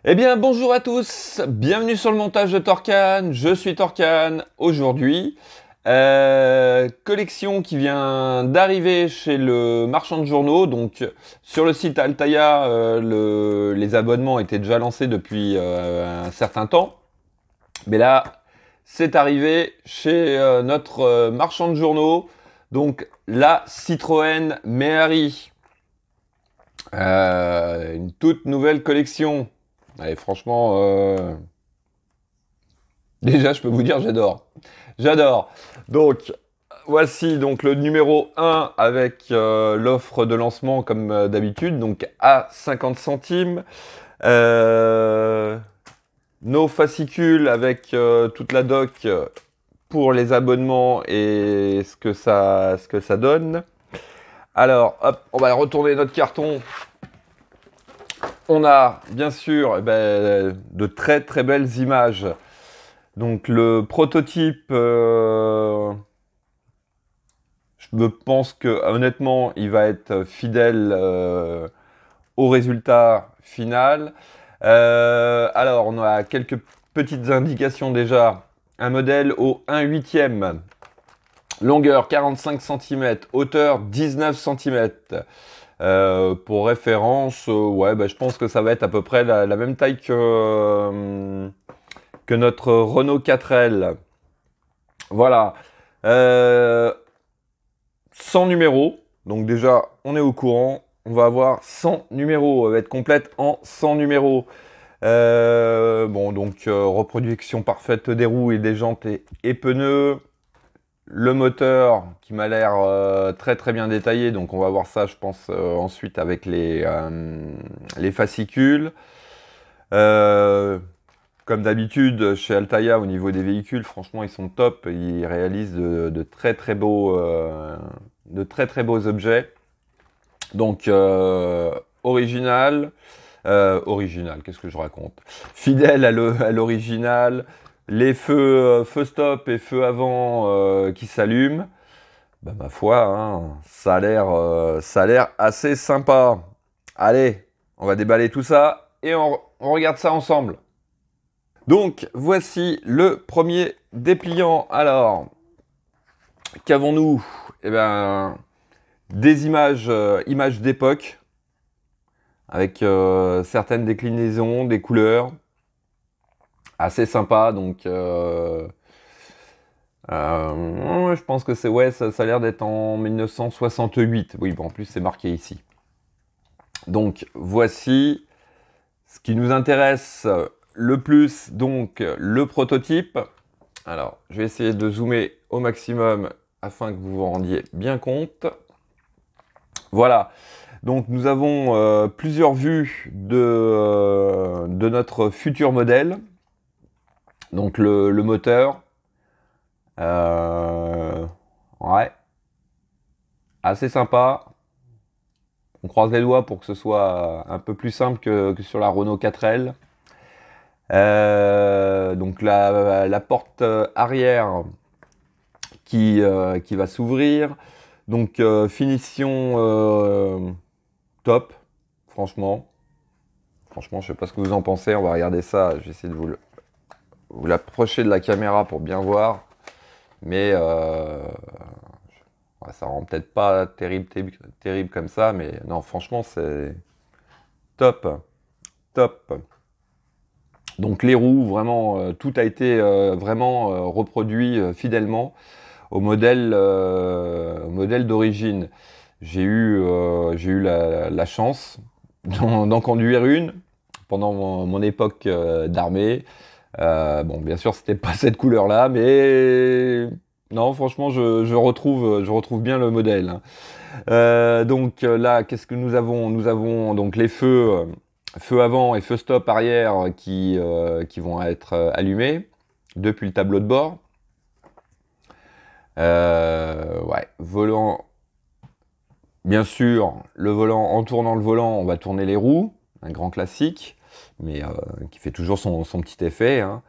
Eh bien, bonjour à tous, bienvenue sur le montage de Torcan, je suis Torcan. Aujourd'hui, collection qui vient d'arriver chez le marchand de journaux. Donc, sur le site Altaïa, les abonnements étaient déjà lancés depuis un certain temps. Mais là, c'est arrivé chez notre marchand de journaux. Donc, la Citroën Méhari. Une toute nouvelle collection. Allez, franchement, déjà, je peux vous dire, j'adore. J'adore. Donc, voici donc le numéro 1 avec l'offre de lancement comme d'habitude, donc à 50 centimes. Nos fascicules avec toute la doc pour les abonnements et ce que ça donne. Alors, hop, on va retourner notre carton. On a bien sûr de très très belles images. Donc le prototype, je pense que honnêtement, il va être fidèle au résultat final. Alors, on a quelques petites indications déjà. Un modèle au 1/8e, longueur 45 cm, hauteur 19 cm. Pour référence, je pense que ça va être à peu près la même taille que notre Renault 4L. Voilà. 100 numéros. Donc déjà, on est au courant. On va avoir 100 numéros. Elle va être complète en 100 numéros. Reproduction parfaite des roues et des jantes et pneus. Le moteur qui m'a l'air très très bien détaillé. Donc on va voir ça, je pense, ensuite avec les fascicules. Comme d'habitude, chez Altaïa, au niveau des véhicules, franchement, ils sont top. Ils réalisent de très très beaux objets. Donc, original, qu'est-ce que je raconte? Fidèle à l'original. Les feux stop et feux avant qui s'allument. Bah, ma foi, hein, ça a l'air assez sympa. Allez, on va déballer tout ça et on regarde ça ensemble. Donc, voici le premier dépliant. Alors, qu'avons-nous? Eh bien, des images d'époque, avec certaines déclinaisons, des couleurs, assez sympa. Donc, je pense que ça a l'air d'être en 1968. Oui, bon, en plus, c'est marqué ici. Donc, voici ce qui nous intéresse le plus, donc le prototype. Alors, je vais essayer de zoomer au maximum afin que vous vous rendiez bien compte. Voilà, donc nous avons plusieurs vues de notre futur modèle. Donc le moteur. Ouais, assez sympa. On croise les doigts pour que ce soit un peu plus simple que sur la Renault 4L. Donc la porte arrière qui va s'ouvrir. Donc finition top, franchement. Franchement, je sais pas ce que vous en pensez. On va regarder ça. Je vais essayer de vous l'approcher de la caméra pour bien voir. Mais ça rend peut-être pas terrible comme ça. Mais non, franchement, c'est top. Top. Donc les roues, vraiment, tout a été vraiment reproduit fidèlement au modèle d'origine. J'ai eu la chance d'en conduire une pendant mon époque d'armée. Bon, bien sûr, c'était pas cette couleur-là, mais non, franchement, je retrouve bien le modèle, hein. Donc là, qu'est-ce que nous avons? Nous avons donc les feux avant et feux stop arrière qui vont être allumés depuis le tableau de bord. Ouais, volant. Bien sûr, le volant, en tournant le volant, on va tourner les roues, un grand classique, mais qui fait toujours son petit effet, hein.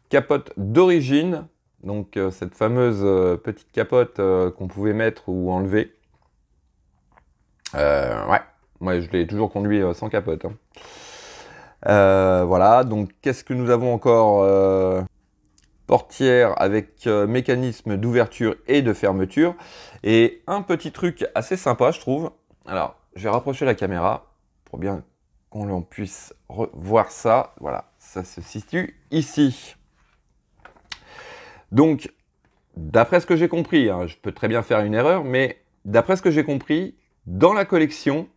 Capote d'origine, donc cette fameuse petite capote qu'on pouvait mettre ou enlever. Ouais, Moi, je l'ai toujours conduit sans capote, hein. Voilà, donc qu'est-ce que nous avons encore? Portière avec mécanisme d'ouverture et de fermeture. Et un petit truc assez sympa, je trouve. Alors, je vais rapprocher la caméra pour bien qu'on puisse voir ça. Voilà, ça se situe ici. Donc, d'après ce que j'ai compris, hein, je peux très bien faire une erreur, mais d'après ce que j'ai compris, dans la collection,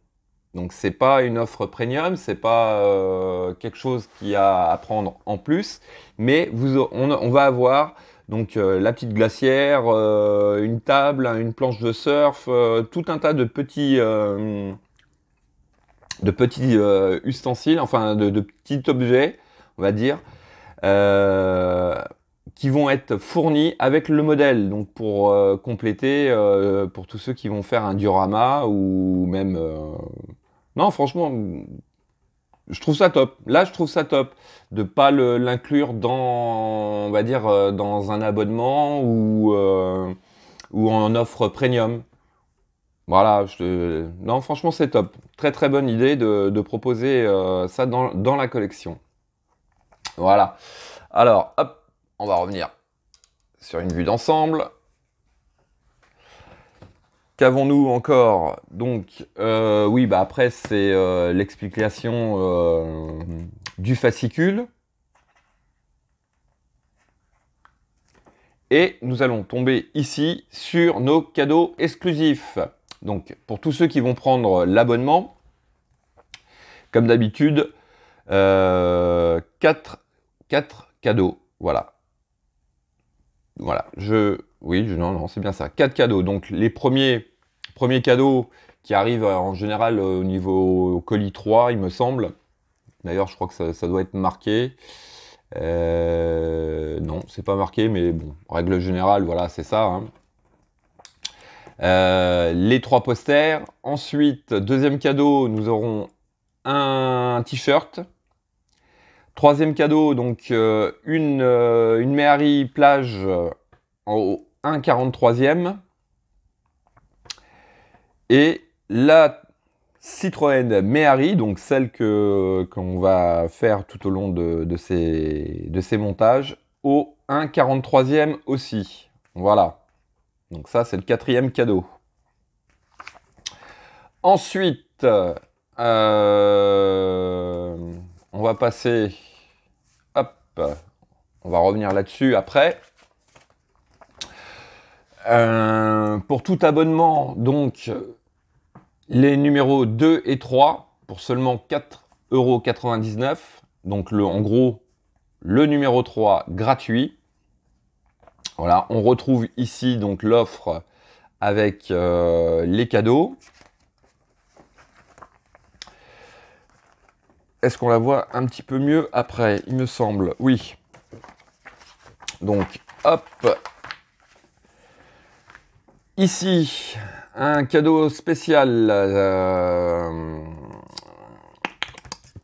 donc c'est pas une offre premium, c'est pas quelque chose qui a à prendre en plus, mais on va avoir donc la petite glacière, une table, une planche de surf, tout un tas de petits ustensiles, enfin de petits objets, on va dire, euh, qui vont être fournis avec le modèle, donc pour compléter, pour tous ceux qui vont faire un diorama ou même... Non, franchement, je trouve ça top. Là, je trouve ça top de pas l'inclure dans, on va dire, dans un abonnement ou en offre premium. Voilà, non, franchement, c'est top. Très très bonne idée de proposer ça dans la collection. Voilà. Alors, hop, on va revenir sur une vue d'ensemble. Qu'avons-nous encore? Donc, oui, bah après, c'est l'explication du fascicule. Et nous allons tomber ici sur nos cadeaux exclusifs. Donc, pour tous ceux qui vont prendre l'abonnement, comme d'habitude, 4 cadeaux. Voilà. Voilà. Oui, non, non, c'est bien ça. 4 cadeaux. Donc, les premiers cadeaux qui arrivent en général au niveau colis 3, il me semble. D'ailleurs, je crois que ça doit être marqué. Non, c'est pas marqué, mais bon, règle générale, voilà, c'est ça, hein. Les 3 posters. Ensuite, deuxième cadeau, nous aurons un t-shirt. Troisième cadeau, donc une Méhari plage en 1,43e. Et la Citroën Méhari, donc celle qu'on va faire tout au long de ces montages, au 1,43e aussi. Voilà. Donc ça, c'est le 4e cadeau. Ensuite, on va passer... Hop, on va revenir là-dessus après. Pour tout abonnement, donc, les numéros 2 et 3, pour seulement 4,99 €. Donc, en gros, le numéro 3 gratuit. Voilà, on retrouve ici donc l'offre avec les cadeaux. Est-ce qu'on la voit un petit peu mieux après? Il me semble, oui. Donc, hop. Ici, un cadeau spécial.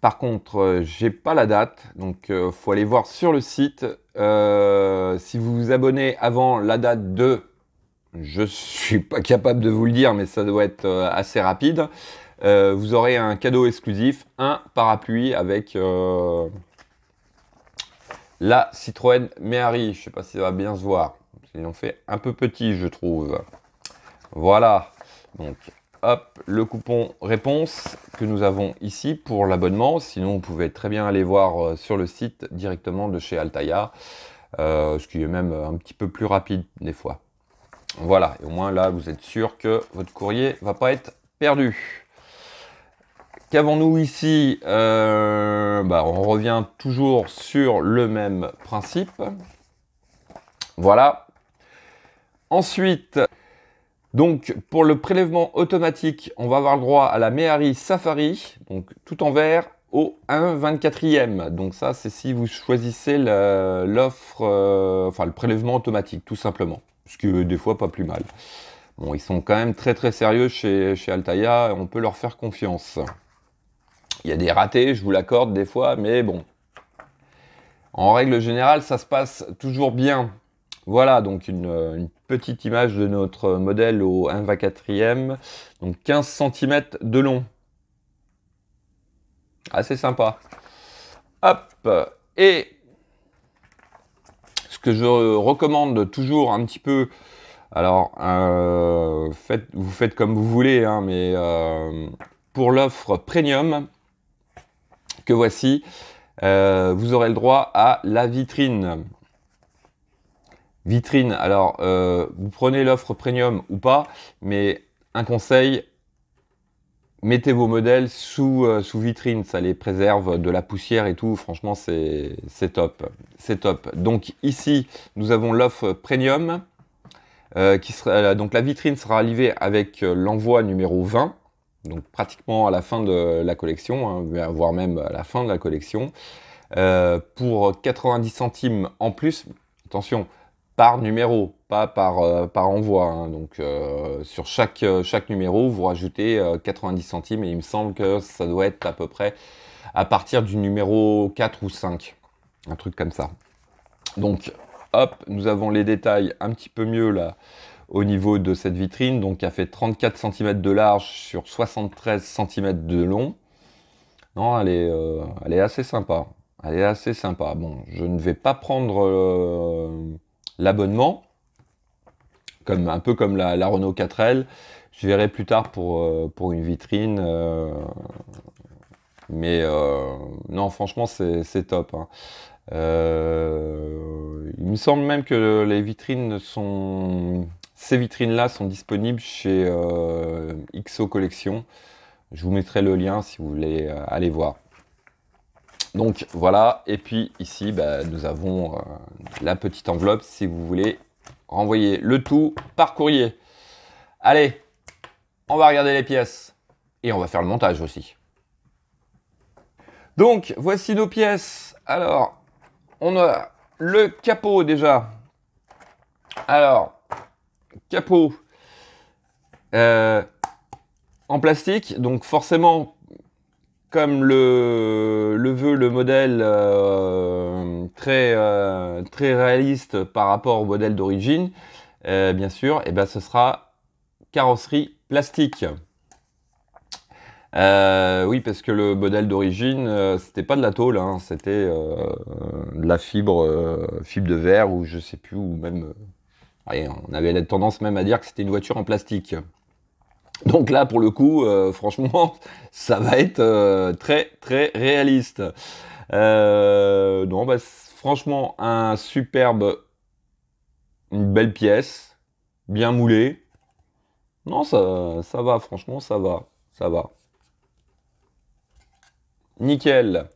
Par contre, j'ai pas la date, donc faut aller voir sur le site. Si vous vous abonnez avant la date je suis pas capable de vous le dire, mais ça doit être assez rapide. Vous aurez un cadeau exclusif, un parapluie avec la Citroën Méhari. Je sais pas si ça va bien se voir. Ils l'ont fait un peu petit, je trouve. Voilà. Donc, hop, le coupon réponse que nous avons ici pour l'abonnement. Sinon, vous pouvez très bien aller voir sur le site directement de chez Altaïa, ce qui est même un petit peu plus rapide des fois. Voilà, et au moins là, vous êtes sûr que votre courrier va pas être perdu. Qu'avons-nous ici? On revient toujours sur le même principe. Voilà. Ensuite, donc pour le prélèvement automatique, on va avoir le droit à la Méhari Safari, donc tout en vert, au 1,24e. Donc ça, c'est si vous choisissez l'offre, enfin le prélèvement automatique, tout simplement. Ce qui est des fois pas plus mal. Bon, ils sont quand même très très sérieux chez Altaïa, on peut leur faire confiance. Il y a des ratés, je vous l'accorde des fois, mais bon. En règle générale, ça se passe toujours bien. Voilà, donc une petite image de notre modèle au 1,24e, donc 15 cm de long. Assez sympa. Hop. Et ce que je recommande toujours un petit peu, alors vous faites comme vous voulez, hein, mais pour l'offre premium que voici, vous aurez le droit à la vitrine. Vitrine, alors vous prenez l'offre premium ou pas, mais un conseil, mettez vos modèles sous vitrine, ça les préserve de la poussière et tout, franchement c'est top. C'est top. Donc ici, nous avons l'offre premium, donc la vitrine sera livrée avec l'envoi numéro 20, donc pratiquement à la fin de la collection, hein, voire même à la fin de la collection, pour 90 centimes en plus, attention, par numéro, pas par envoi, hein. Donc sur chaque numéro, vous rajoutez 90 centimes et il me semble que ça doit être à peu près à partir du numéro 4 ou 5, un truc comme ça. Donc hop, nous avons les détails un petit peu mieux là au niveau de cette vitrine, donc elle fait 34 cm de large sur 73 cm de long. Non, elle est assez sympa. Elle est assez sympa. Bon, je ne vais pas prendre l'abonnement, un peu comme la Renault 4L. Je verrai plus tard pour une vitrine. Mais non, franchement, c'est top, hein. Il me semble même que les vitrines ces vitrines-là sont disponibles chez XO Collection. Je vous mettrai le lien si vous voulez aller voir. Donc voilà, et puis ici, bah, nous avons la petite enveloppe si vous voulez renvoyer le tout par courrier. Allez, on va regarder les pièces et on va faire le montage aussi. Donc voici nos pièces. Alors, on a le capot déjà. Alors, capot en plastique, donc forcément, comme le veut le modèle très réaliste par rapport au modèle d'origine, bien sûr, et ben ce sera carrosserie plastique. Oui, parce que le modèle d'origine, c'était pas de la tôle, hein, c'était de la fibre de verre ou je sais plus, ou même, on avait la tendance même à dire que c'était une voiture en plastique. Donc là, pour le coup, franchement, ça va être très très réaliste. Non, bah, franchement, une belle pièce, bien moulée. Non, ça va, franchement, ça va. Nickel.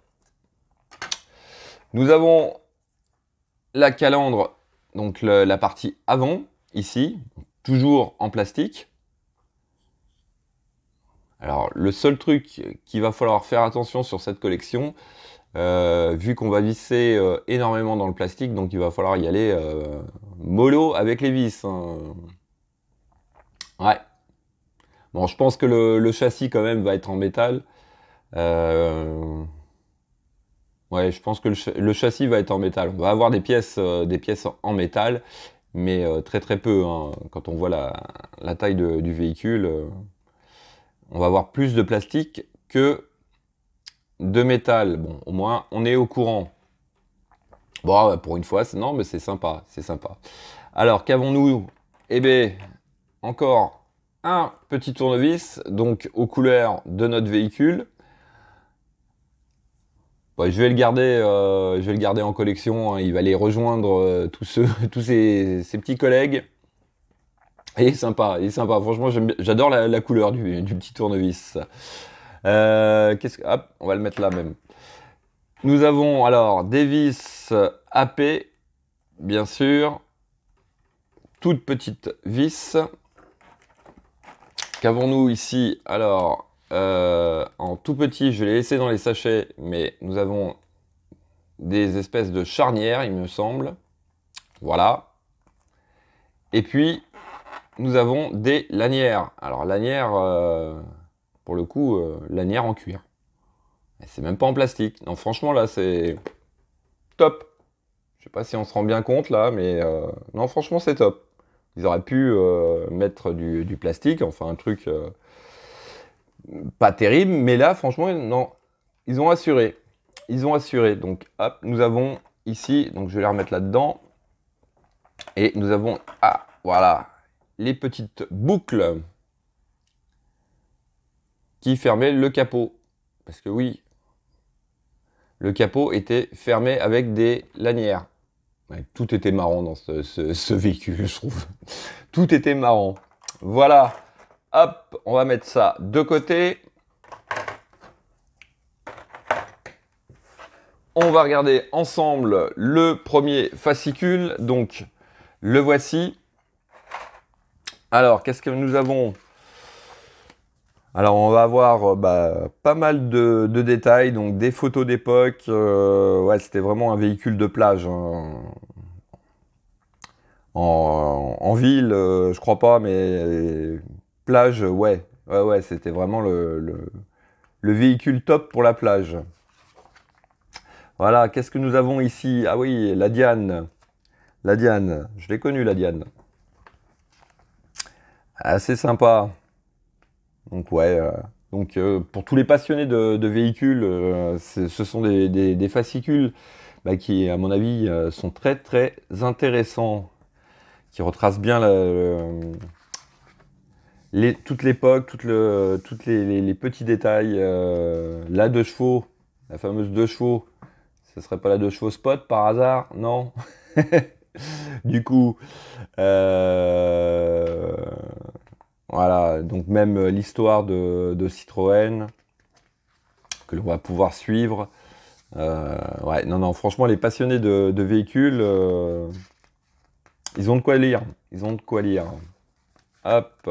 Nous avons la calandre, donc la partie avant, ici, toujours en plastique. Alors, le seul truc qu'il va falloir faire attention sur cette collection, vu qu'on va visser énormément dans le plastique, donc il va falloir y aller mollo avec les vis, hein. Ouais. Bon, je pense que le châssis quand même va être en métal. Ouais, je pense que le châssis va être en métal. On va avoir des pièces en métal, mais très très peu, hein. Quand on voit la taille du véhicule, on va avoir plus de plastique que de métal. Bon, au moins, on est au courant. Bon, pour une fois, non, mais c'est sympa, c'est sympa. Alors, qu'avons-nous? Eh bien, encore un petit tournevis, donc aux couleurs de notre véhicule. Bon, je vais le garder en collection, hein. Il va aller rejoindre tous ces petits collègues. Il est sympa, il est sympa. Franchement, j'adore la couleur du petit tournevis. Hop, on va le mettre là même. Nous avons alors des vis AP, bien sûr. Toutes petites vis. Qu'avons-nous ici? Alors, en tout petit, je l'ai laissé dans les sachets, mais nous avons des espèces de charnières, il me semble. Voilà. Et puis, nous avons des lanières. Alors, lanières, pour le coup, lanières en cuir. C'est même pas en plastique. Non, franchement, là, c'est top. Je sais pas si on se rend bien compte, là, mais non, franchement, c'est top. Ils auraient pu mettre du plastique, enfin, un truc pas terrible, mais là, franchement, non. ils ont assuré. Ils ont assuré. Donc, hop, nous avons ici, donc je vais les remettre là-dedans. Et nous avons, ah, voilà, les petites boucles qui fermaient le capot. Parce que oui, le capot était fermé avec des lanières. Ouais, tout était marrant dans ce véhicule, je trouve. Tout était marrant. Voilà. Hop, on va mettre ça de côté. On va regarder ensemble le premier fascicule. Donc, le voici. Alors, qu'est-ce que nous avons? Alors, on va avoir pas mal de détails. Donc, des photos d'époque. Ouais, c'était vraiment un véhicule de plage. Hein. En ville, je crois pas, mais plage, ouais. Ouais, c'était vraiment le véhicule top pour la plage. Voilà, qu'est-ce que nous avons ici? Ah oui, la Diane. La Diane, je l'ai connue, la Diane. Assez sympa. Donc ouais, pour tous les passionnés de véhicules, ce sont des fascicules qui, à mon avis, sont très très intéressants, qui retracent bien toute l'époque, tous les petits détails. La 2 chevaux, la fameuse 2 chevaux, ce serait pas la 2 chevaux Spot par hasard? Non. Du coup, voilà, donc même l'histoire de Citroën que l'on va pouvoir suivre. Ouais, non, franchement, les passionnés de véhicules, ils ont de quoi lire. Ils ont de quoi lire. Hop.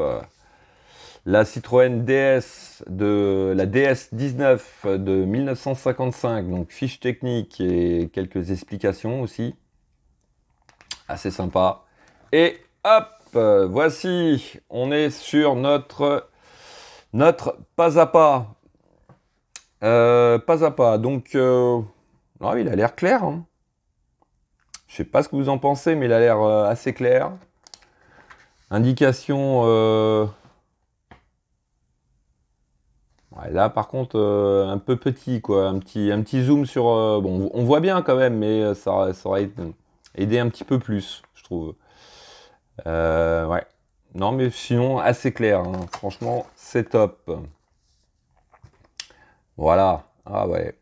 La Citroën DS la DS19 de 1955, donc fiche technique et quelques explications aussi. Assez sympa. Et hop, voici, on est sur notre pas à pas. Pas à pas. Donc, oh, il a l'air clair. Hein. Je sais pas ce que vous en pensez, mais il a l'air assez clair. Indication. Ouais, là, par contre, un peu petit, quoi. Un petit zoom sur. Bon, on voit bien quand même, mais ça aurait aidé un petit peu plus, je trouve. Ouais. Non, mais sinon, assez clair. Hein. Franchement, c'est top. Voilà. Ah ouais.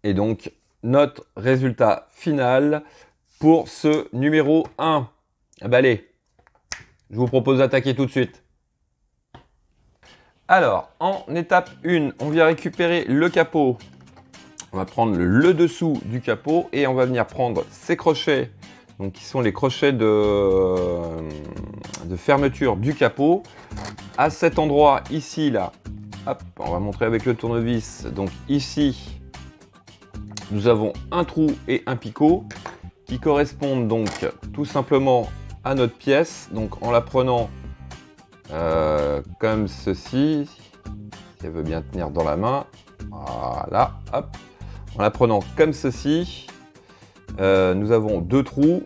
Et donc, notre résultat final pour ce numéro 1. Ah bah allez, je vous propose d'attaquer tout de suite. Alors, en étape 1, on vient récupérer le capot. On va prendre le dessous du capot et on va venir prendre ces crochets, donc qui sont les crochets de fermeture du capot. À cet endroit ici, là, hop, on va montrer avec le tournevis. Donc ici, nous avons un trou et un picot qui correspondent donc tout simplement à notre pièce. Donc en la prenant comme ceci, si elle veut bien tenir dans la main, voilà, hop, en la prenant comme ceci, nous avons deux trous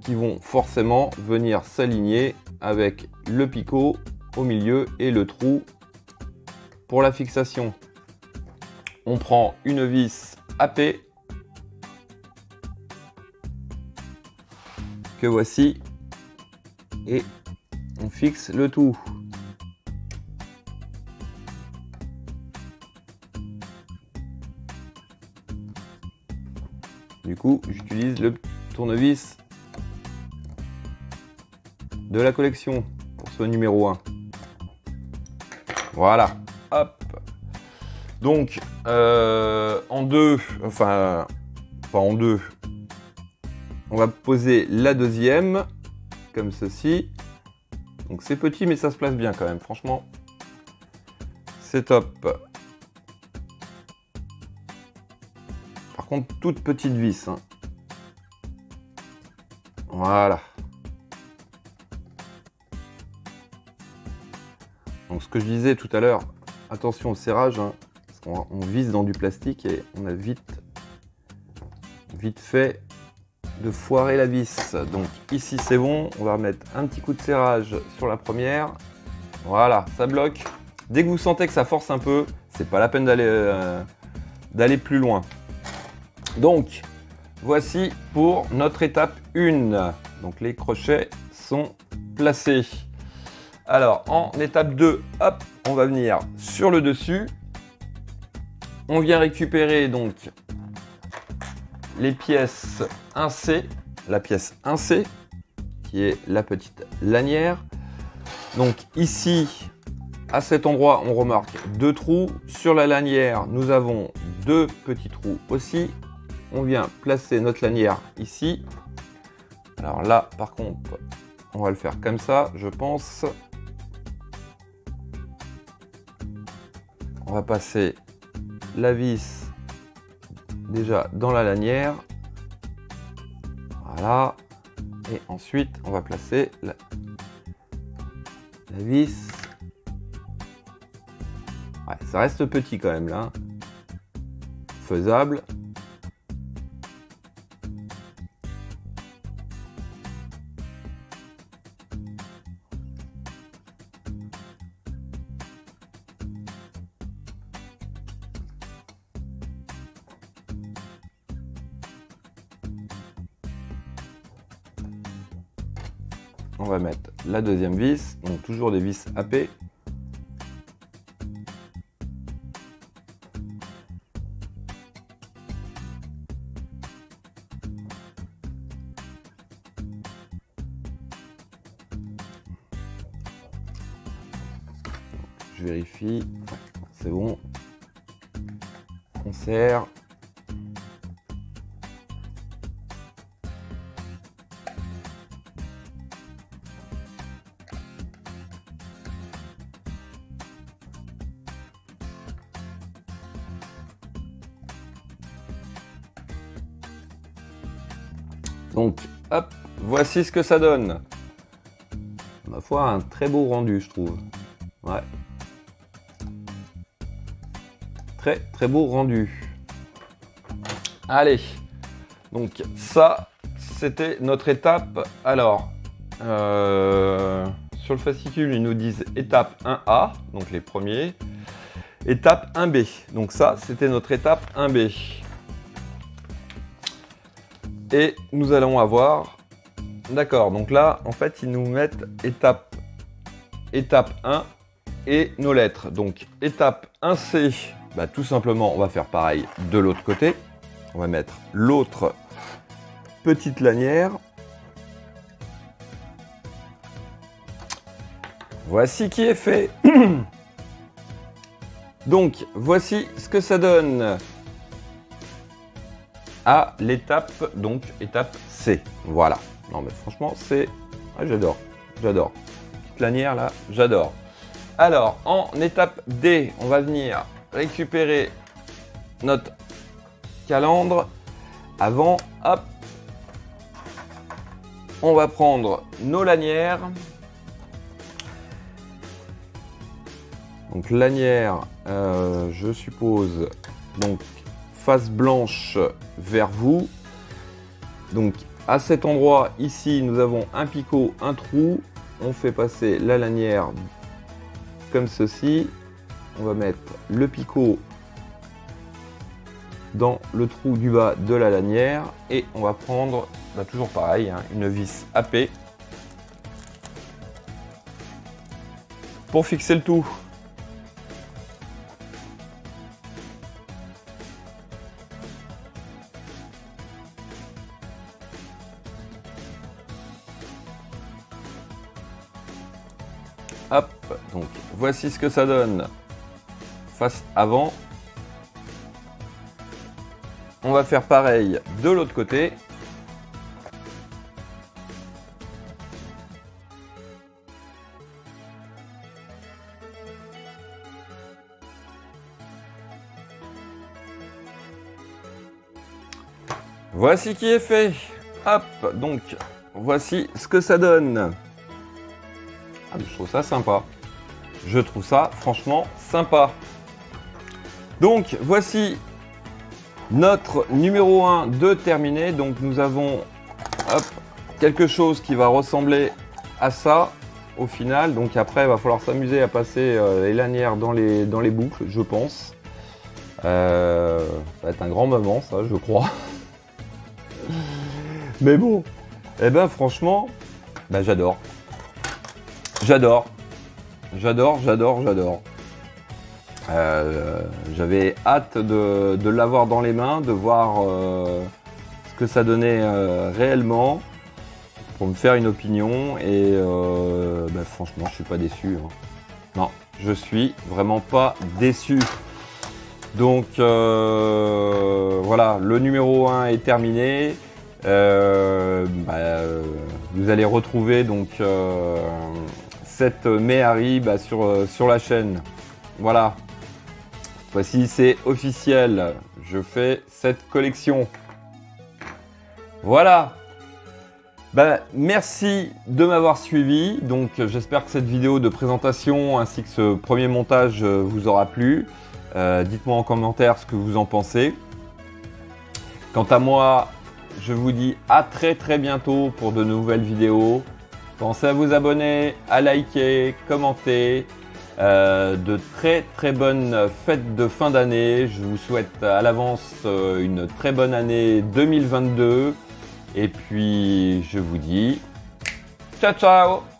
qui vont forcément venir s'aligner avec le picot au milieu et le trou pour la fixation. On prend une vis AP que voici et on fixe le tout. Du coup, j'utilise le tournevis de la collection pour ce numéro 1. Voilà, hop. Donc, en deux, enfin en deux, on va poser la deuxième, comme ceci. Donc c'est petit, mais ça se place bien quand même, franchement. C'est top. Par contre, toute petite vis. Hein. Voilà. Donc ce que je disais tout à l'heure, attention au serrage, hein, parce qu'on vise dans du plastique et on a vite fait de foirer la vis. Donc ici c'est bon, on va remettre un petit coup de serrage sur la première. Voilà, ça bloque. Dès que vous sentez que ça force un peu, c'est pas la peine d'aller d'aller plus loin. Donc, voici pour notre étape 1. Donc, les crochets sont placés. Alors, en étape 2, hop, on va venir sur le dessus. On vient récupérer donc les pièces 1C, la pièce 1C, qui est la petite lanière. Donc ici, à cet endroit, on remarque 2 trous. Sur la lanière, nous avons 2 petits trous aussi. On vient placer notre lanière ici. Alors là, par contre, on va le faire comme ça, je pense. On va passer la vis déjà dans la lanière. Voilà. Et ensuite, on va placer la vis. Ouais, ça reste petit quand même là. Faisable. On va mettre la deuxième vis, donc toujours des vis AP. Je vérifie, c'est bon. On serre. Donc, hop, voici ce que ça donne. Ma foi, un très beau rendu, je trouve. Ouais. Très beau rendu. Allez. Donc, ça, c'était notre étape. Alors, sur le fascicule, ils nous disent étape 1A, donc les premiers. Étape 1B. Donc ça, c'était notre étape 1B. Et nous allons avoir, d'accord, donc là, en fait, ils nous mettent étape 1 et nos lettres. Donc, étape 1C, bah, tout simplement, on va faire pareil de l'autre côté. On va mettre l'autre petite lanière. Voici qui est fait. Donc, voici ce que ça donne à l'étape, donc étape C. Voilà. Non mais franchement, c'est... Ah, j'adore. J'adore. Petite lanière là, j'adore. Alors, en étape D, on va venir récupérer notre calandre. Avant, hop, on va prendre nos lanières. Donc lanière, je suppose, donc face blanche vers vous. Donc à cet endroit ici, nous avons un picot, un trou. On fait passer la lanière comme ceci. On va mettre le picot dans le trou du bas de la lanière et on va prendre, bah, toujours pareil, hein, une vis AP pour fixer le tout. Hop, donc voici ce que ça donne face avant. On va faire pareil de l'autre côté. Voici qui est fait. Hop, donc voici ce que ça donne. Ah, je trouve ça sympa. Je trouve ça franchement sympa. Donc voici notre numéro 1 de terminé. Donc nous avons hop, quelque chose qui va ressembler à ça au final. Donc après il va falloir s'amuser à passer les lanières dans les boucles, je pense. Ça va être un grand moment, ça, je crois. Mais bon, eh ben franchement, bah, j'adore. J'adore. J'adore, j'adore, j'adore. J'avais hâte de l'avoir dans les mains, de voir ce que ça donnait réellement pour me faire une opinion. Et bah, franchement, je suis pas déçu. Hein. Non, je suis vraiment pas déçu. Donc voilà, le numéro 1 est terminé. Vous allez retrouver donc cette Méhari sur la chaîne. Voilà. Voici, c'est officiel. Je fais cette collection. Voilà. Merci de m'avoir suivi. Donc, j'espère que cette vidéo de présentation ainsi que ce premier montage vous aura plu. Dites-moi en commentaire ce que vous en pensez. Quant à moi, je vous dis à très bientôt pour de nouvelles vidéos. Pensez à vous abonner, à liker, commenter. De très bonnes fêtes de fin d'année. Je vous souhaite à l'avance une très bonne année 2022. Et puis je vous dis ciao ciao.